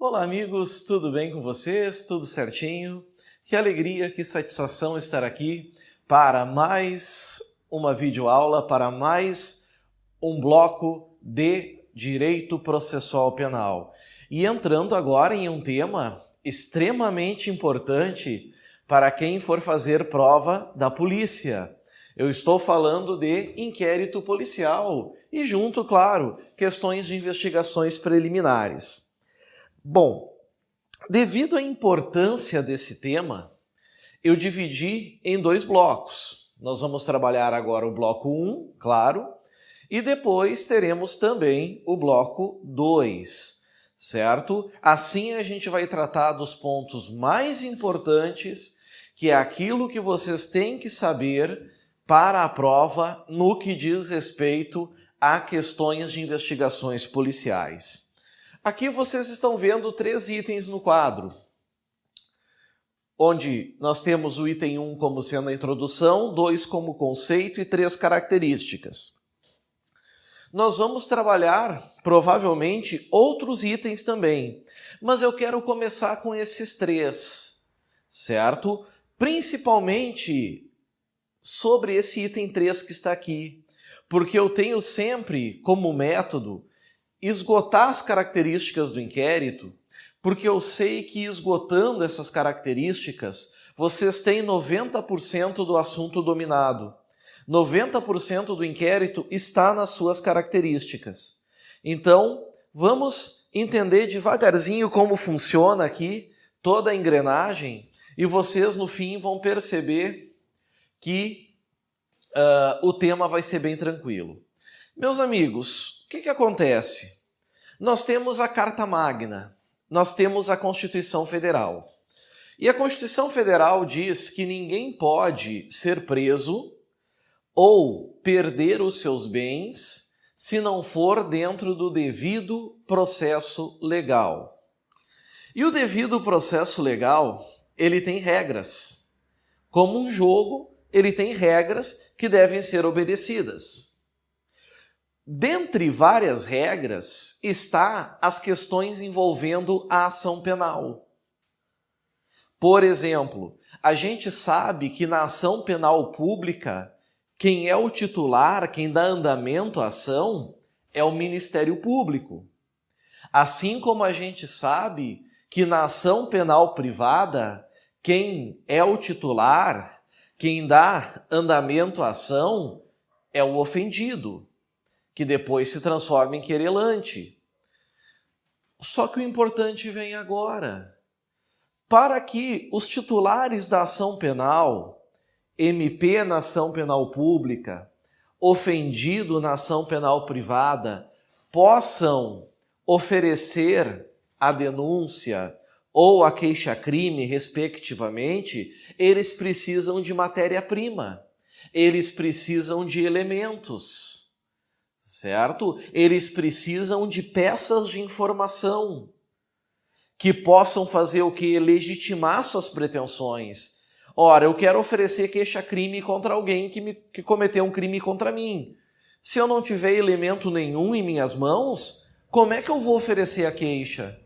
Olá amigos, tudo bem com vocês? Tudo certinho? Que alegria, que satisfação estar aqui para mais uma videoaula, para mais um bloco de Direito Processual Penal. E entrando agora em um tema extremamente importante para quem for fazer prova da polícia. Eu estou falando de inquérito policial e junto, claro, questões de investigações preliminares. Bom, devido à importância desse tema, eu dividi em dois blocos. Nós vamos trabalhar agora o bloco 1, claro, e depois teremos também o bloco 2, certo? Assim a gente vai tratar dos pontos mais importantes, que é aquilo que vocês têm que saber para a prova no que diz respeito a questões de investigações policiais. Aqui vocês estão vendo 3 itens no quadro, onde nós temos o item 1 como sendo a introdução, 2 como conceito e 3 características. Nós vamos trabalhar, provavelmente, outros itens também, mas eu quero começar com esses 3, certo? Principalmente sobre esse item 3 que está aqui, porque eu tenho sempre como método esgotar as características do inquérito, porque eu sei que esgotando essas características, vocês têm 90% do assunto dominado. 90% do inquérito está nas suas características. Então, vamos entender devagarzinho como funciona aqui toda a engrenagem e vocês no fim vão perceber que o tema vai ser bem tranquilo. Meus amigos, o que acontece? Nós temos a Carta Magna, nós temos a Constituição Federal. E a Constituição Federal diz que ninguém pode ser preso ou perder os seus bens se não for dentro do devido processo legal. E o devido processo legal, ele tem regras. Como um jogo, ele tem regras que devem ser obedecidas. Dentre várias regras está as questões envolvendo a ação penal. Por exemplo, a gente sabe que na ação penal pública, quem é o titular, quem dá andamento à ação, é o Ministério Público. Assim como a gente sabe que na ação penal privada, quem é o titular, quem dá andamento à ação é o ofendido, que depois se transforma em querelante. Só que o importante vem agora. Para que os titulares da ação penal, MP na ação penal pública, ofendido na ação penal privada, possam oferecer a denúncia ou a queixa-crime, respectivamente, eles precisam de matéria-prima, eles precisam de elementos, certo? Eles precisam de peças de informação que possam fazer o quê? Legitimar suas pretensões. Ora, eu quero oferecer queixa-crime contra alguém que cometeu um crime contra mim. Se eu não tiver elemento nenhum em minhas mãos, como é que eu vou oferecer a queixa?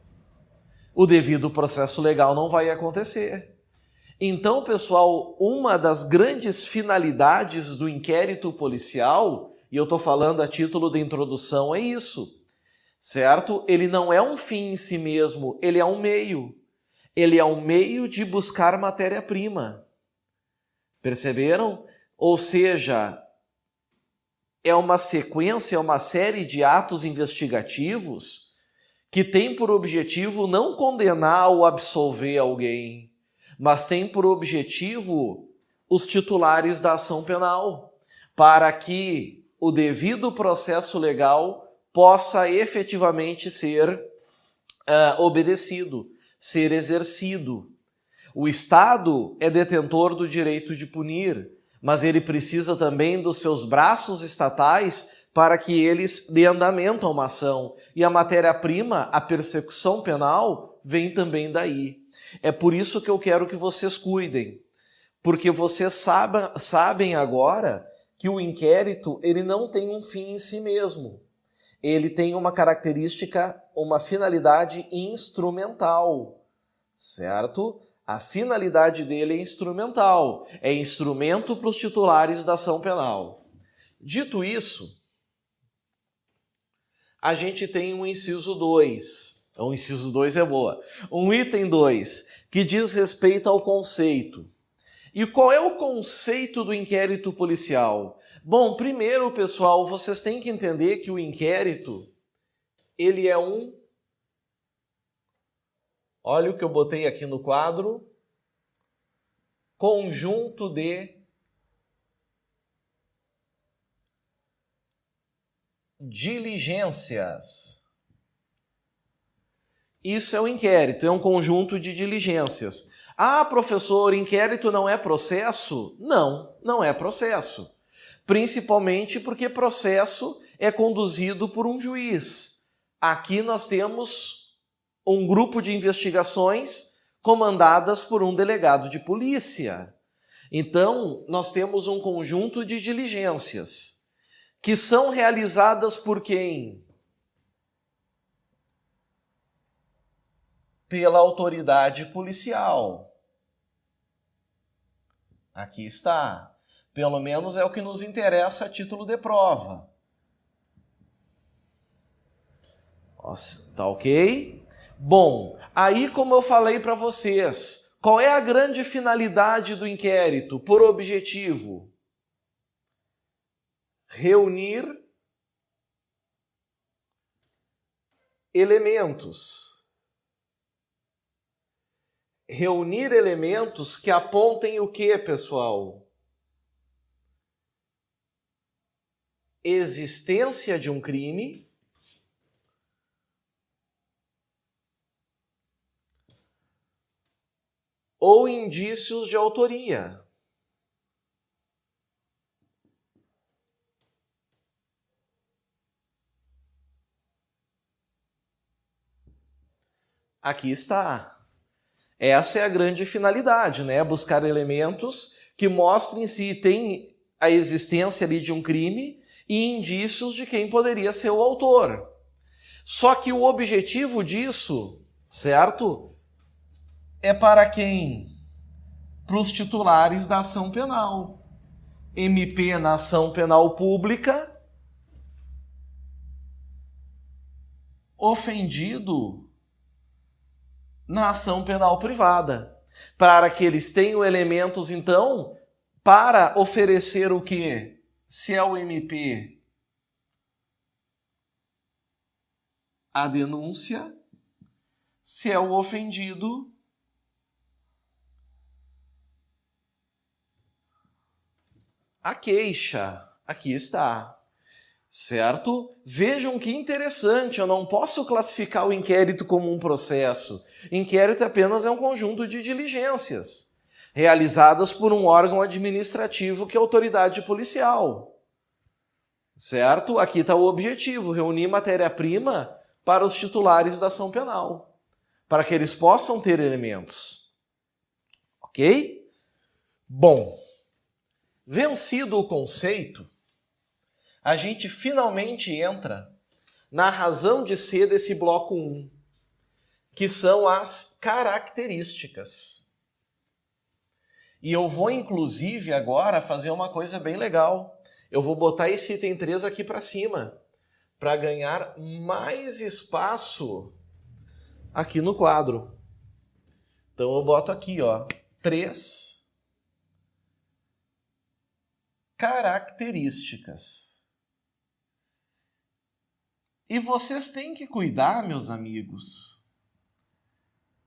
O devido processo legal não vai acontecer. Então, pessoal, uma das grandes finalidades do inquérito policial, e eu estou falando a título de introdução, é isso, certo? Ele não é um fim em si mesmo, ele é um meio. Ele é um meio de buscar matéria-prima. Perceberam? Ou seja, é uma sequência, é uma série de atos investigativos que tem por objetivo não condenar ou absolver alguém, mas tem por objetivo os titulares da ação penal, para que o devido processo legal possa efetivamente ser obedecido, ser exercido. O Estado é detentor do direito de punir, mas ele precisa também dos seus braços estatais para que eles dê andamento a uma ação. E a matéria-prima, a persecução penal, vem também daí. É por isso que eu quero que vocês cuidem, porque vocês sabem agora que o inquérito ele não tem um fim em si mesmo. ele tem uma característica, uma finalidade instrumental, certo? A finalidade dele é instrumental, é instrumento para os titulares da ação penal. Dito isso, a gente tem um inciso 2. O inciso 2 é boa. Um item 2, que diz respeito ao conceito. E qual é o conceito do inquérito policial? Bom, primeiro, pessoal, vocês têm que entender que o inquérito, ele é um... Olha o que eu botei aqui no quadro. Conjunto de diligências. Isso é o inquérito, é um conjunto de diligências. Ah, professor, inquérito não é processo? Não, não é processo. Principalmente porque processo é conduzido por um juiz. Aqui nós temos um grupo de investigações comandadas por um delegado de polícia. Então, nós temos um conjunto de diligências que são realizadas por quem? Pela autoridade policial. Aqui está. Pelo menos é o que nos interessa a título de prova. Nossa, tá ok? Bom, aí como eu falei para vocês, qual é a grande finalidade do inquérito? Por objetivo, reunir elementos. Reunir elementos que apontem o quê, pessoal? Existência de um crime ou indícios de autoria. Aqui está. Essa é a grande finalidade, né? Buscar elementos que mostrem se tem a existência ali de um crime e indícios de quem poderia ser o autor. Só que o objetivo disso, certo? É para quem? Para os titulares da ação penal. MP na ação penal pública, ofendido na ação penal privada. Para que eles tenham elementos, então, para oferecer o quê? Se é o MP, a denúncia. Se é o ofendido, a queixa. Aqui está. Certo? Vejam que interessante, eu não posso classificar o inquérito como um processo. Inquérito apenas é um conjunto de diligências, realizadas por um órgão administrativo que é a autoridade policial. Certo? Aqui está o objetivo, reunir matéria-prima para os titulares da ação penal, para que eles possam ter elementos. Ok? Bom, vencido o conceito, a gente finalmente entra na razão de ser desse bloco 1, que são as características. E eu vou, inclusive, agora fazer uma coisa bem legal. Eu vou botar esse item 3 aqui para cima, para ganhar mais espaço aqui no quadro. Então eu boto aqui, ó, 3 características. E vocês têm que cuidar, meus amigos,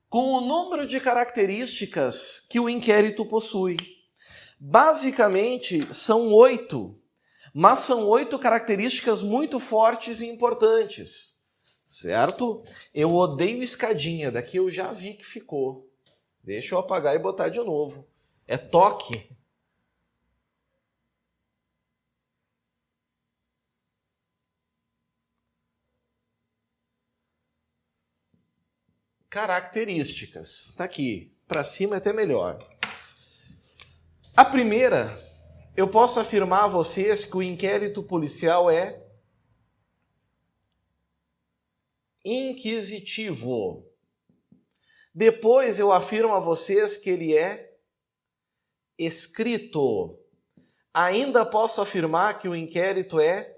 com o número de características que o inquérito possui. Basicamente, são 8, mas são 8 características muito fortes e importantes, certo? Eu odeio escadinha, daqui eu já vi que ficou. Deixa eu apagar e botar de novo. É toque. Características. Está aqui. Para cima é até melhor. A primeira, eu posso afirmar a vocês que o inquérito policial é inquisitivo. Depois eu afirmo a vocês que ele é escrito. Ainda posso afirmar que o inquérito é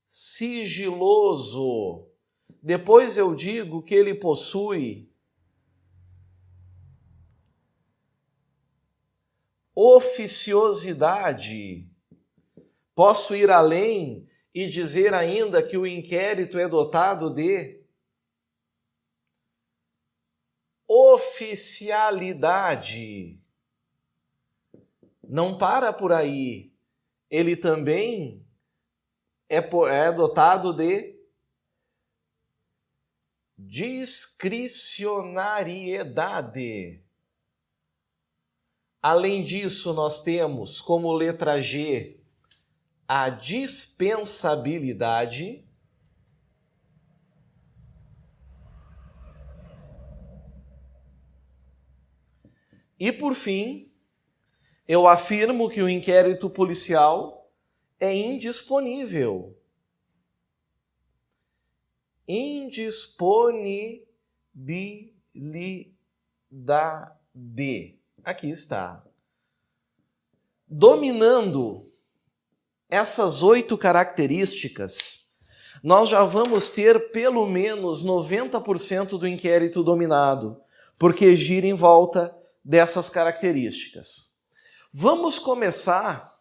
sigiloso. Depois eu digo que ele possui oficiosidade. Posso ir além e dizer ainda que o inquérito é dotado de oficialidade. Não para por aí. Ele também é dotado de discricionariedade. Além disso, nós temos como letra G a dispensabilidade. E, por fim, eu afirmo que o inquérito policial é indisponível. Indisponibilidade. Aqui está. Dominando essas 8 características, nós já vamos ter pelo menos 90% do inquérito dominado, porque gira em volta dessas características. Vamos começar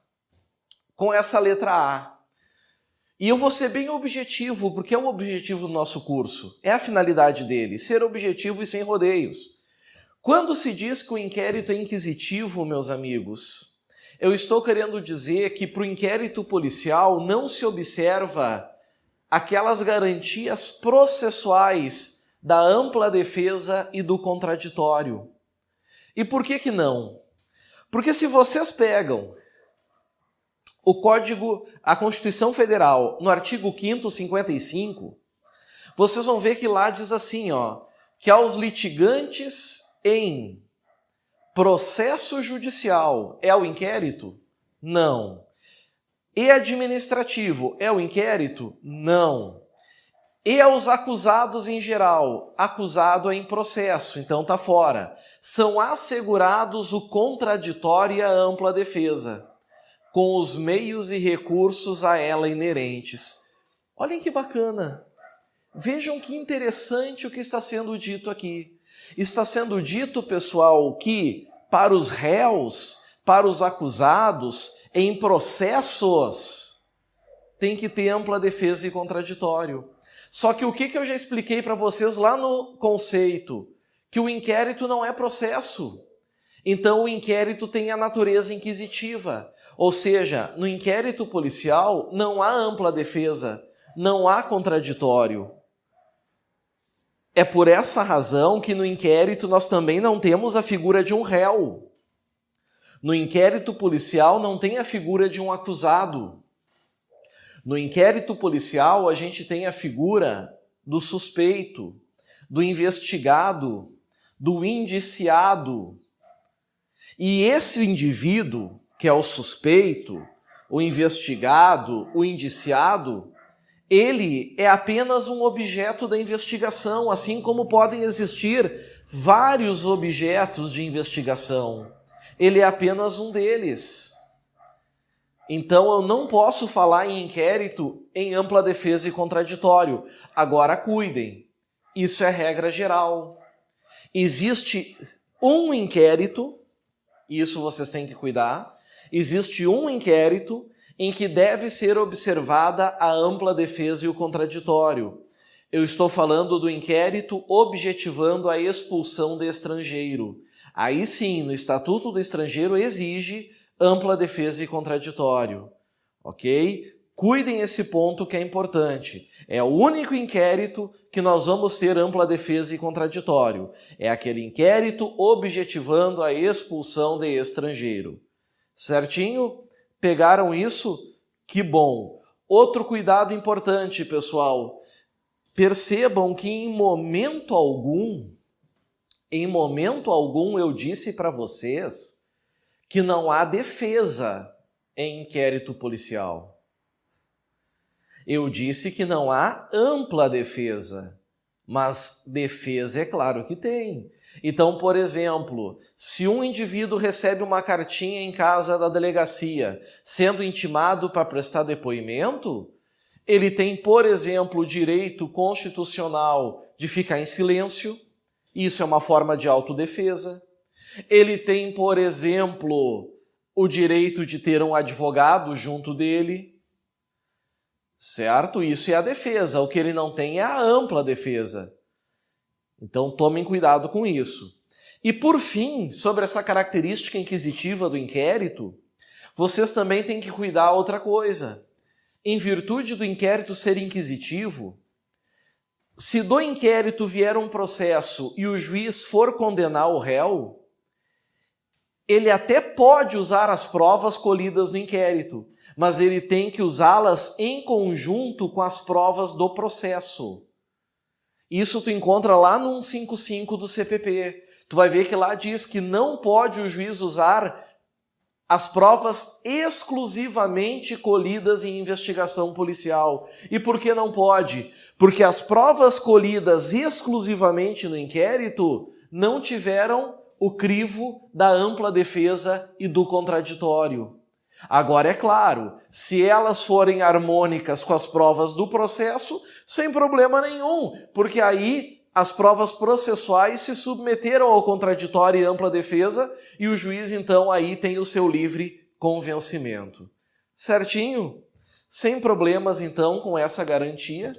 com essa letra A. E eu vou ser bem objetivo, porque é o objetivo do nosso curso. É a finalidade dele, ser objetivo e sem rodeios. Quando se diz que o inquérito é inquisitivo, meus amigos, eu estou querendo dizer que para o inquérito policial não se observa aquelas garantias processuais da ampla defesa e do contraditório. E por que não? Porque se vocês pegam o Código, a Constituição Federal, no artigo 5º, 55, vocês vão ver que lá diz assim, que aos litigantes em processo judicial é o inquérito? Não. E administrativo é o inquérito? Não. E aos acusados em geral? Acusado é em processo, então está fora. São assegurados o contraditório e a ampla defesa, com os meios e recursos a ela inerentes. Olhem que bacana. Vejam que interessante o que está sendo dito aqui. Está sendo dito, pessoal, que para os réus, para os acusados, em processos, tem que ter ampla defesa e contraditório. Só que o que eu já expliquei para vocês lá no conceito? Que o inquérito não é processo. Então o inquérito tem a natureza inquisitiva. Ou seja, no inquérito policial não há ampla defesa, não há contraditório. É por essa razão que no inquérito nós também não temos a figura de um réu. No inquérito policial não tem a figura de um acusado. No inquérito policial a gente tem a figura do suspeito, do investigado, do indiciado. E esse indivíduo, que é o suspeito, o investigado, o indiciado, ele é apenas um objeto da investigação, assim como podem existir vários objetos de investigação. Ele é apenas um deles. Então eu não posso falar em inquérito em ampla defesa e contraditório. Agora cuidem, isso é regra geral. Existe um inquérito, isso vocês têm que cuidar, existe um inquérito em que deve ser observada a ampla defesa e o contraditório. Eu estou falando do inquérito objetivando a expulsão de estrangeiro. Aí sim, no Estatuto do Estrangeiro exige ampla defesa e contraditório. Ok? Cuidem esse ponto que é importante. É o único inquérito que nós vamos ter ampla defesa e contraditório. É aquele inquérito objetivando a expulsão de estrangeiro. Certinho? Pegaram isso? Que bom! Outro cuidado importante, pessoal. Percebam que em momento algum eu disse para vocês que não há defesa em inquérito policial. Eu disse que não há ampla defesa. Mas defesa é claro que tem. Então, por exemplo, se um indivíduo recebe uma cartinha em casa da delegacia, sendo intimado para prestar depoimento, ele tem, por exemplo, o direito constitucional de ficar em silêncio. Isso é uma forma de autodefesa. Ele tem, por exemplo, o direito de ter um advogado junto dele. Certo? Isso é a defesa. O que ele não tem é a ampla defesa. Então, tomem cuidado com isso. E, por fim, sobre essa característica inquisitiva do inquérito, vocês também têm que cuidar outra coisa. Em virtude do inquérito ser inquisitivo, se do inquérito vier um processo e o juiz for condenar o réu, ele até pode usar as provas colhidas no inquérito, mas ele tem que usá-las em conjunto com as provas do processo. Isso tu encontra lá no 155 do CPP. Tu vai ver que lá diz que não pode o juiz usar as provas exclusivamente colhidas em investigação policial. E por que não pode? Porque as provas colhidas exclusivamente no inquérito não tiveram o crivo da ampla defesa e do contraditório. Agora, é claro, se elas forem harmônicas com as provas do processo, sem problema nenhum, porque aí as provas processuais se submeteram ao contraditório e ampla defesa e o juiz, então, aí tem o seu livre convencimento. Certinho? Sem problemas, então, com essa garantia.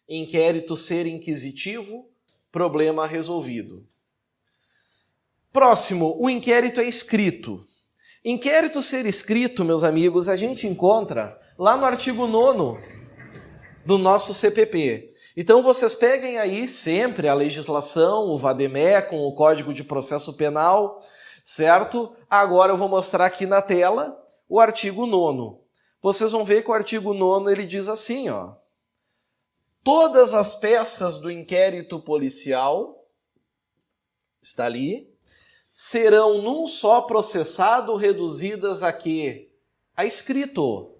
Inquérito ser inquisitivo, problema resolvido. Próximo, o inquérito é escrito. Inquérito ser escrito, meus amigos, a gente encontra lá no artigo 9º do nosso CPP. Então vocês peguem aí sempre a legislação, o VADEME com o Código de Processo Penal, certo? Agora eu vou mostrar aqui na tela o artigo 9º. Vocês vão ver que o artigo 9º ele diz assim, ó. Todas as peças do inquérito policial, está ali, serão num só processado reduzidas a quê? A escrito.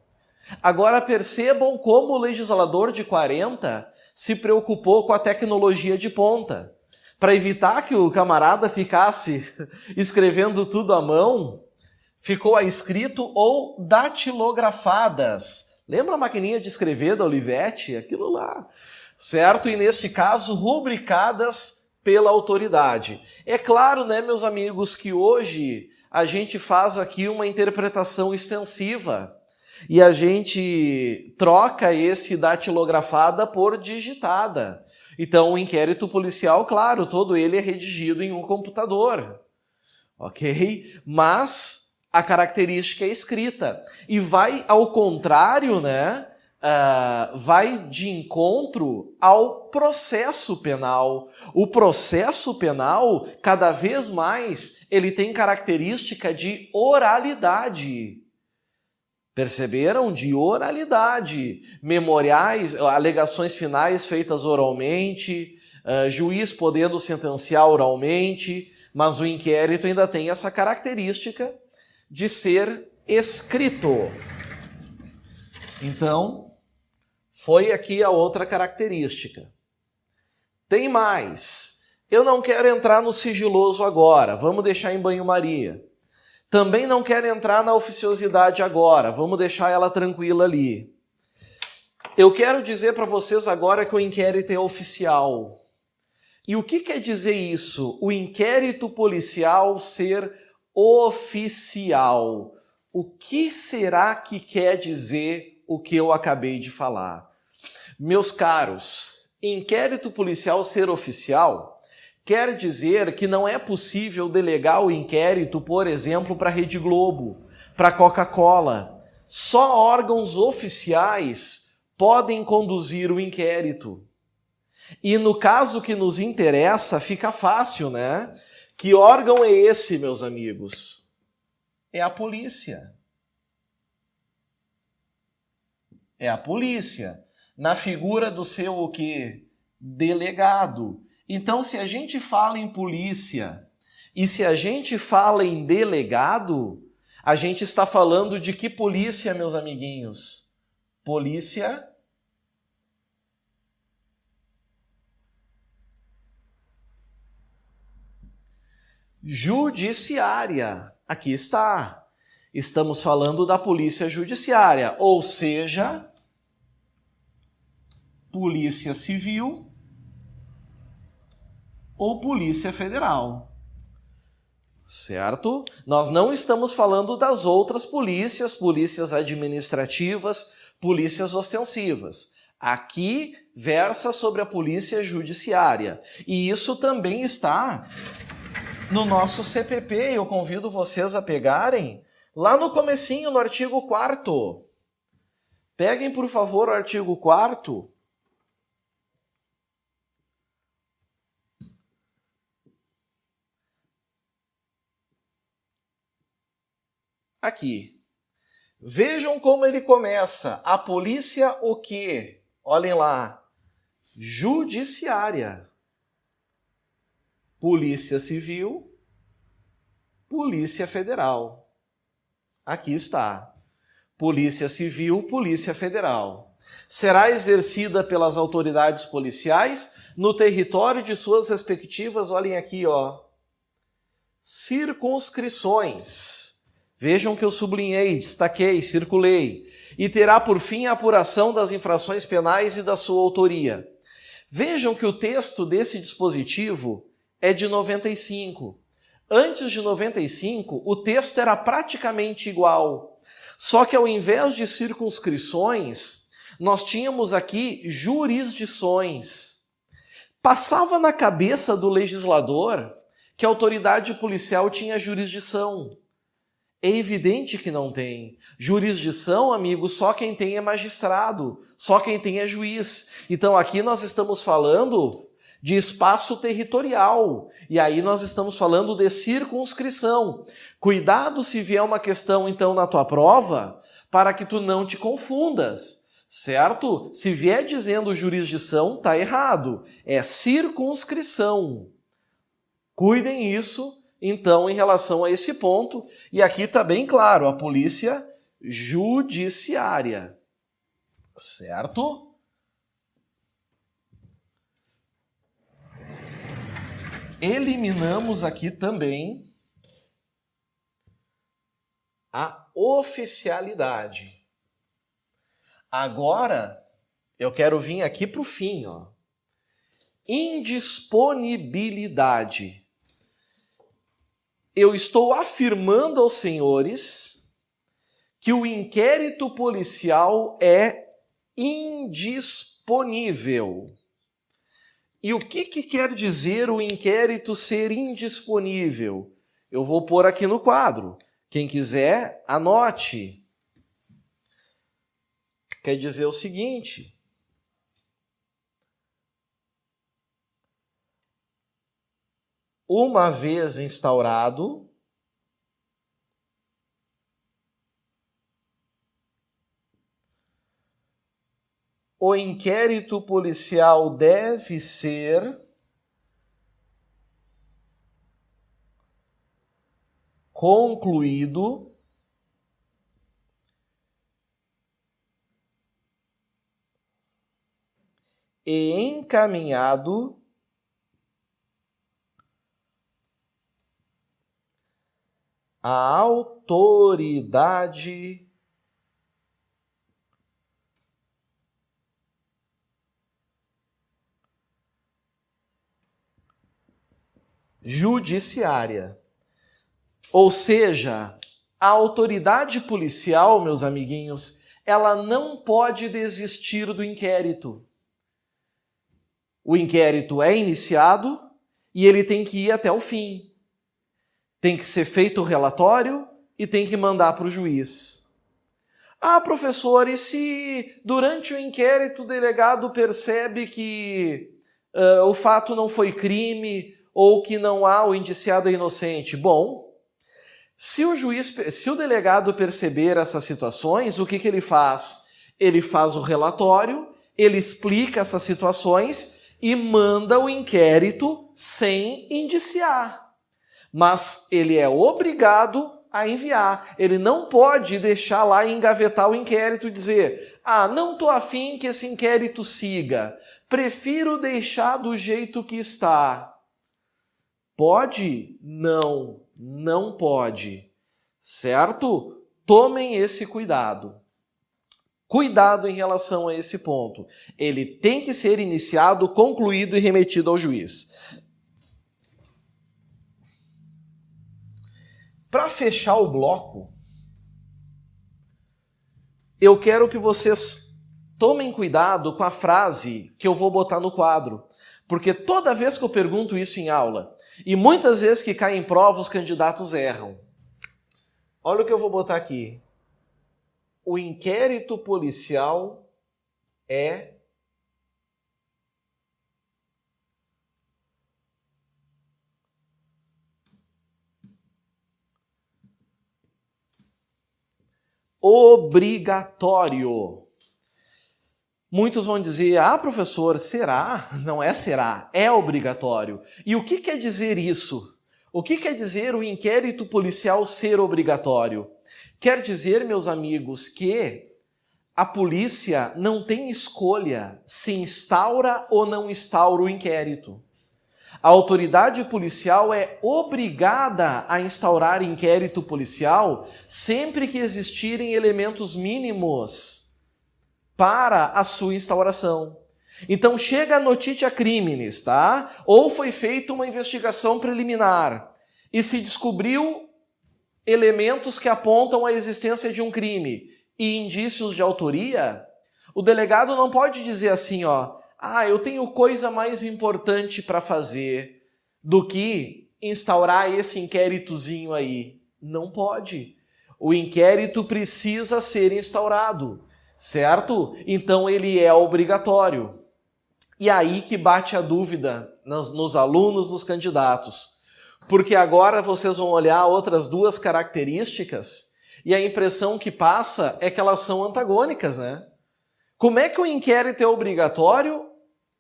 Agora percebam como o legislador de 40 se preocupou com a tecnologia de ponta. Para evitar que o camarada ficasse escrevendo tudo à mão, ficou a escrito ou datilografadas. Lembra a maquininha de escrever da Olivetti? Aquilo lá. Certo? E neste caso, rubricadas pela autoridade. É claro, né, meus amigos, que hoje a gente faz aqui uma interpretação extensiva e a gente troca esse datilografada por digitada. Então, o inquérito policial, claro, todo ele é redigido em um computador, ok? Mas a característica é escrita e vai ao contrário, né? Vai de encontro ao processo penal. O processo penal, cada vez mais, ele tem característica de oralidade. Perceberam? De oralidade. Memoriais, alegações finais feitas oralmente, juiz podendo sentenciar oralmente, mas o inquérito ainda tem essa característica de ser escrito. Então, foi aqui a outra característica. Tem mais. Eu não quero entrar no sigiloso agora, vamos deixar em banho-maria. Também não quero entrar na oficiosidade agora, vamos deixar ela tranquila ali. Eu quero dizer para vocês agora que o inquérito é oficial. E o que quer dizer isso? O inquérito policial ser oficial. O que será que quer dizer o que eu acabei de falar? Meus caros, inquérito policial ser oficial quer dizer que não é possível delegar o inquérito, por exemplo, para a Rede Globo, para a Coca-Cola. Só órgãos oficiais podem conduzir o inquérito. E no caso que nos interessa, fica fácil, né? Que órgão é esse, meus amigos? É a polícia. É a polícia. Na figura do seu o quê? Delegado. Então, se a gente fala em polícia e se a gente fala em delegado, a gente está falando de que polícia, meus amiguinhos? Polícia judiciária. Aqui está. Estamos falando da polícia judiciária, ou seja, polícia civil ou polícia federal. Certo? Nós não estamos falando das outras polícias, polícias administrativas, polícias ostensivas. Aqui versa sobre a polícia judiciária. E isso também está no nosso CPP. Eu convido vocês a pegarem lá no comecinho, no artigo 4º. Peguem, por favor, o artigo 4º. Aqui. Vejam como ele começa. A polícia o quê? Olhem lá. Judiciária. Polícia Civil. Polícia Federal. Aqui está. Polícia Civil, Polícia Federal. Será exercida pelas autoridades policiais no território de suas respectivas, olhem aqui, ó, circunscrições. Vejam que eu sublinhei, destaquei, circulei. E terá por fim a apuração das infrações penais e da sua autoria. Vejam que o texto desse dispositivo é de 95. Antes de 95, o texto era praticamente igual. Só que ao invés de circunscrições, nós tínhamos aqui jurisdições. Passava na cabeça do legislador que a autoridade policial tinha jurisdição. É evidente que não tem. Jurisdição, amigo, só quem tem é magistrado, só quem tem é juiz. Então aqui nós estamos falando de espaço territorial. E aí nós estamos falando de circunscrição. Cuidado se vier uma questão, então, na tua prova, para que tu não te confundas, certo? Se vier dizendo jurisdição, tá errado. É circunscrição. Cuidem isso, então, em relação a esse ponto. E aqui está bem claro, a polícia judiciária, certo? Eliminamos aqui também a oficialidade. Agora, eu quero vir aqui para o fim, ó. Indisponibilidade. Eu estou afirmando aos senhores que o inquérito policial é indisponível. E o que quer dizer o inquérito ser indisponível? Eu vou pôr aqui no quadro. Quem quiser, anote. Quer dizer o seguinte: uma vez instaurado, o inquérito policial deve ser concluído e encaminhado à autoridade judiciária. Ou seja, a autoridade policial, meus amiguinhos, ela não pode desistir do inquérito. O inquérito é iniciado e ele tem que ir até o fim. Tem que ser feito o relatório e tem que mandar para o juiz. Ah, professor, e se durante o inquérito o delegado percebe que o fato não foi crime ou que não há o indiciado é inocente? Bom, se o delegado perceber essas situações, o que ele faz? Ele faz o relatório, ele explica essas situações e manda o inquérito sem indiciar. Mas ele é obrigado a enviar. Ele não pode deixar lá e engavetar o inquérito e dizer: ah, não estou afim que esse inquérito siga, prefiro deixar do jeito que está. Pode? Não, não pode. Certo? Tomem esse cuidado. Cuidado em relação a esse ponto. Ele tem que ser iniciado, concluído e remetido ao juiz. Para fechar o bloco, eu quero que vocês tomem cuidado com a frase que eu vou botar no quadro. Porque toda vez que eu pergunto isso em aula, e muitas vezes que cai em prova, os candidatos erram. Olha o que eu vou botar aqui. O inquérito policial é obrigatório. Muitos vão dizer, professor, será? Não é será, é obrigatório. E o que quer dizer isso? O que quer dizer o inquérito policial ser obrigatório? Quer dizer, meus amigos, que a polícia não tem escolha se instaura ou não instaura o inquérito. A autoridade policial é obrigada a instaurar inquérito policial sempre que existirem elementos mínimos para a sua instauração. Então chega a notícia criminis, tá? Ou foi feita uma investigação preliminar e se descobriu elementos que apontam a existência de um crime e indícios de autoria, o delegado não pode dizer assim, eu tenho coisa mais importante para fazer do que instaurar esse inquéritozinho aí. Não pode. O inquérito precisa ser instaurado, certo? Então ele é obrigatório. E aí que bate a dúvida nos alunos, nos candidatos. Porque agora vocês vão olhar outras duas características e a impressão que passa é que elas são antagônicas, né? Como é que o inquérito é obrigatório,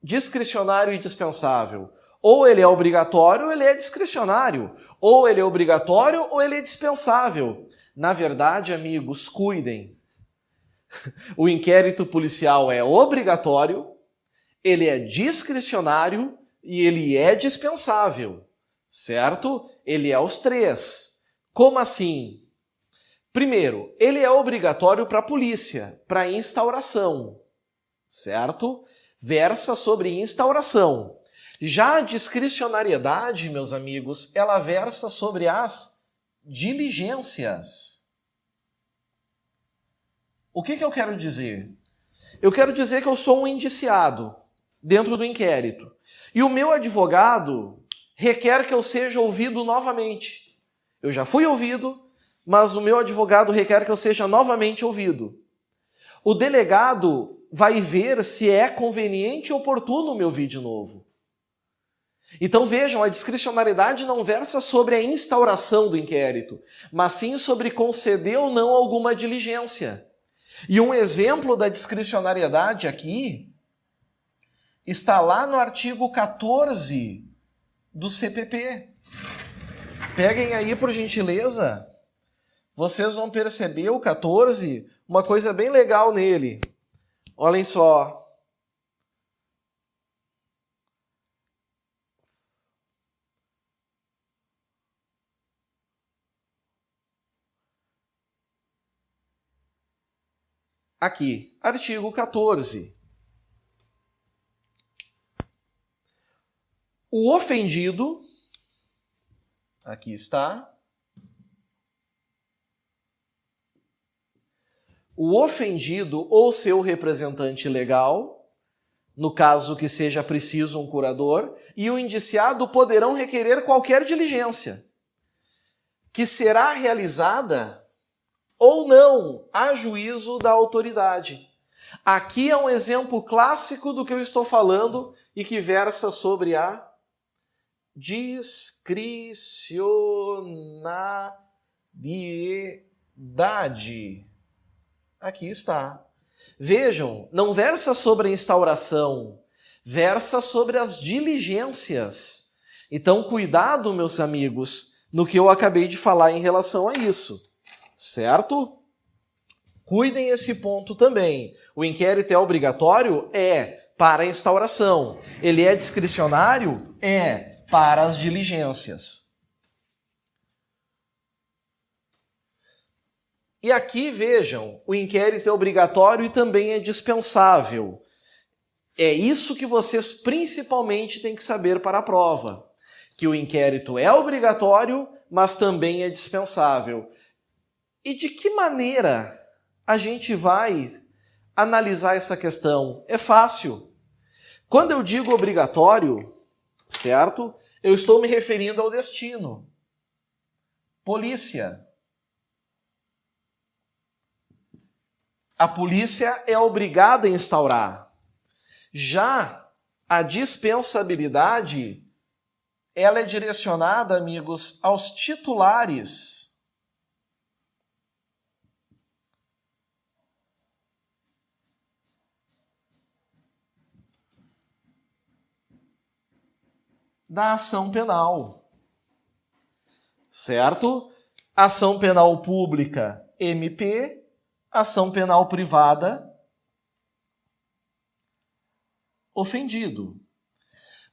discricionário e dispensável? Ou ele é obrigatório ou ele é discricionário. Ou ele é obrigatório ou ele é dispensável. Na verdade, amigos, cuidem. O inquérito policial é obrigatório, ele é discricionário e ele é dispensável. Certo? Ele é os três. Como assim? Primeiro, ele é obrigatório para a polícia, para instauração. Certo? Versa sobre instauração. Já a discricionariedade, meus amigos, ela versa sobre as diligências. O que eu quero dizer? Eu quero dizer que eu sou um indiciado dentro do inquérito. E o meu advogado requer que eu seja ouvido novamente. Eu já fui ouvido, mas o meu advogado requer que eu seja novamente ouvido. O delegado vai ver se é conveniente e oportuno me ouvir de novo. Então vejam, a discricionariedade não versa sobre a instauração do inquérito, mas sim sobre conceder ou não alguma diligência. E um exemplo da discricionariedade aqui está lá no artigo 14 do CPP. Peguem aí, por gentileza. Vocês vão perceber o 14, uma coisa bem legal nele. Olhem só. Aqui, artigo 14. O ofendido, aqui está, o ofendido ou seu representante legal, no caso que seja preciso um curador, e o indiciado poderão requerer qualquer diligência, que será realizada ou não a juízo da autoridade. Aqui é um exemplo clássico do que eu estou falando e que versa sobre a discricionariedade. Aqui está. Vejam, não versa sobre a instauração, versa sobre as diligências. Então, cuidado, meus amigos, no que eu acabei de falar em relação a isso. Certo? Cuidem esse ponto também. O inquérito é obrigatório? É, para a instauração. Ele é discricionário? É, para as diligências. E aqui, vejam, o inquérito é obrigatório e também é dispensável. É isso que vocês principalmente têm que saber para a prova. Que o inquérito é obrigatório, mas também é dispensável. E de que maneira a gente vai analisar essa questão? É fácil. Quando eu digo obrigatório, certo? Eu estou me referindo ao destino. Polícia. A polícia é obrigada a instaurar. Já a dispensabilidade, ela é direcionada, amigos, aos titulares da ação penal. Certo? Ação penal pública, MP, ação penal privada, ofendido.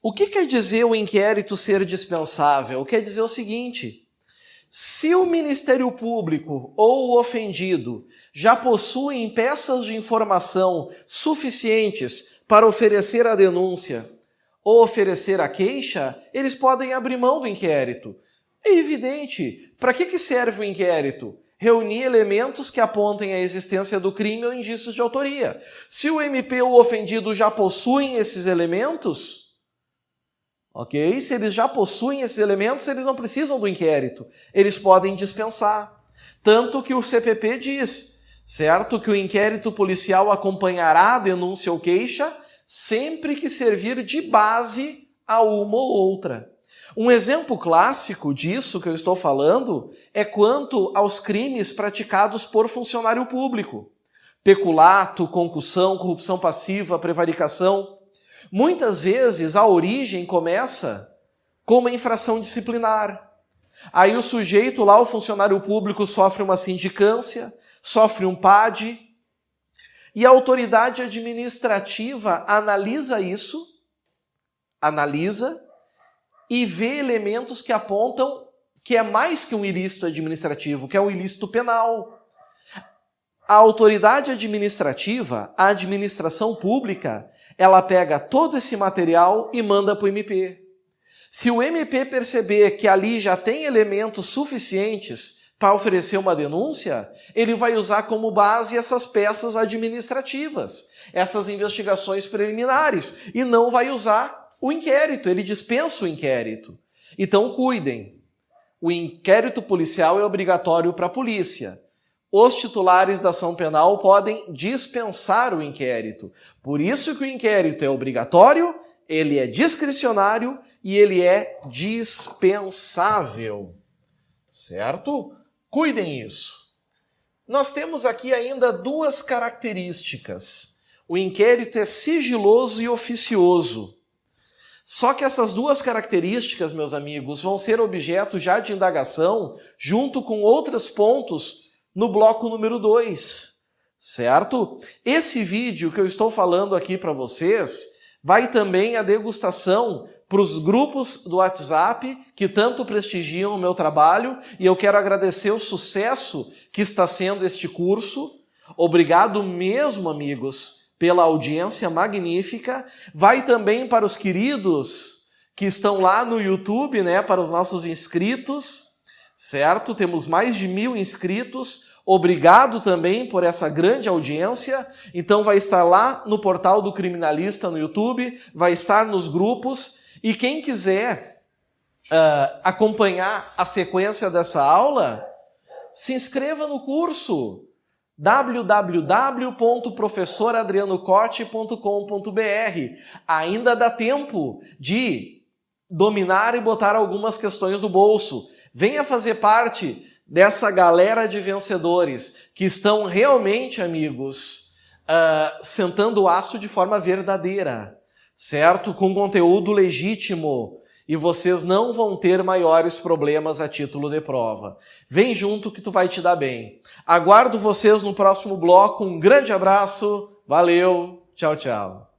O que quer dizer o inquérito ser dispensável? Quer dizer o seguinte: se o Ministério Público ou o ofendido já possuem peças de informação suficientes para oferecer a denúncia ou oferecer a queixa, eles podem abrir mão do inquérito. É evidente. Para que serve o inquérito? Reunir elementos que apontem a existência do crime ou indícios de autoria. Se o MP ou o ofendido já possuem esses elementos, ok? Se eles já possuem esses elementos, eles não precisam do inquérito. Eles podem dispensar. Tanto que o CPP diz, certo? Que o inquérito policial acompanhará a denúncia ou queixa sempre que servir de base a uma ou outra. Um exemplo clássico disso que eu estou falando é quanto aos crimes praticados por funcionário público. Peculato, concussão, corrupção passiva, prevaricação. Muitas vezes a origem começa com uma infração disciplinar. Aí o sujeito lá, o funcionário público, sofre uma sindicância, sofre um PAD, e a autoridade administrativa analisa isso, e vê elementos que apontam que é mais que um ilícito administrativo, que é um ilícito penal. A autoridade administrativa, a administração pública, ela pega todo esse material e manda para o MP. Se o MP perceber que ali já tem elementos suficientes para oferecer uma denúncia, ele vai usar como base essas peças administrativas, essas investigações preliminares, e não vai usar o inquérito, ele dispensa o inquérito. Então cuidem, o inquérito policial é obrigatório para a polícia. Os titulares da ação penal podem dispensar o inquérito. Por isso que o inquérito é obrigatório, ele é discricionário e ele é dispensável. Certo? Cuidem isso. Nós temos aqui ainda duas características. O inquérito é sigiloso e oficioso. Só que essas duas características, meus amigos, vão ser objeto já de indagação junto com outros pontos no bloco número 2, certo? Esse vídeo que eu estou falando aqui para vocês vai também a degustação para os grupos do WhatsApp que tanto prestigiam o meu trabalho, e eu quero agradecer o sucesso que está sendo este curso. Obrigado mesmo, amigos, pela audiência magnífica. Vai também para os queridos que estão lá no YouTube, né, para os nossos inscritos, certo? Temos mais de 1000 inscritos. Obrigado também por essa grande audiência. Então vai estar lá no portal do Criminalista no YouTube, vai estar nos grupos. E quem quiser acompanhar a sequência dessa aula, se inscreva no curso www.professoradrianocote.com.br. Ainda dá tempo de dominar e botar algumas questões no bolso. Venha fazer parte dessa galera de vencedores que estão realmente, amigos, sentando o aço de forma verdadeira, certo? Com conteúdo legítimo. E vocês não vão ter maiores problemas a título de prova. Vem junto que tu vai te dar bem. Aguardo vocês no próximo bloco. Um grande abraço. Valeu. Tchau, tchau.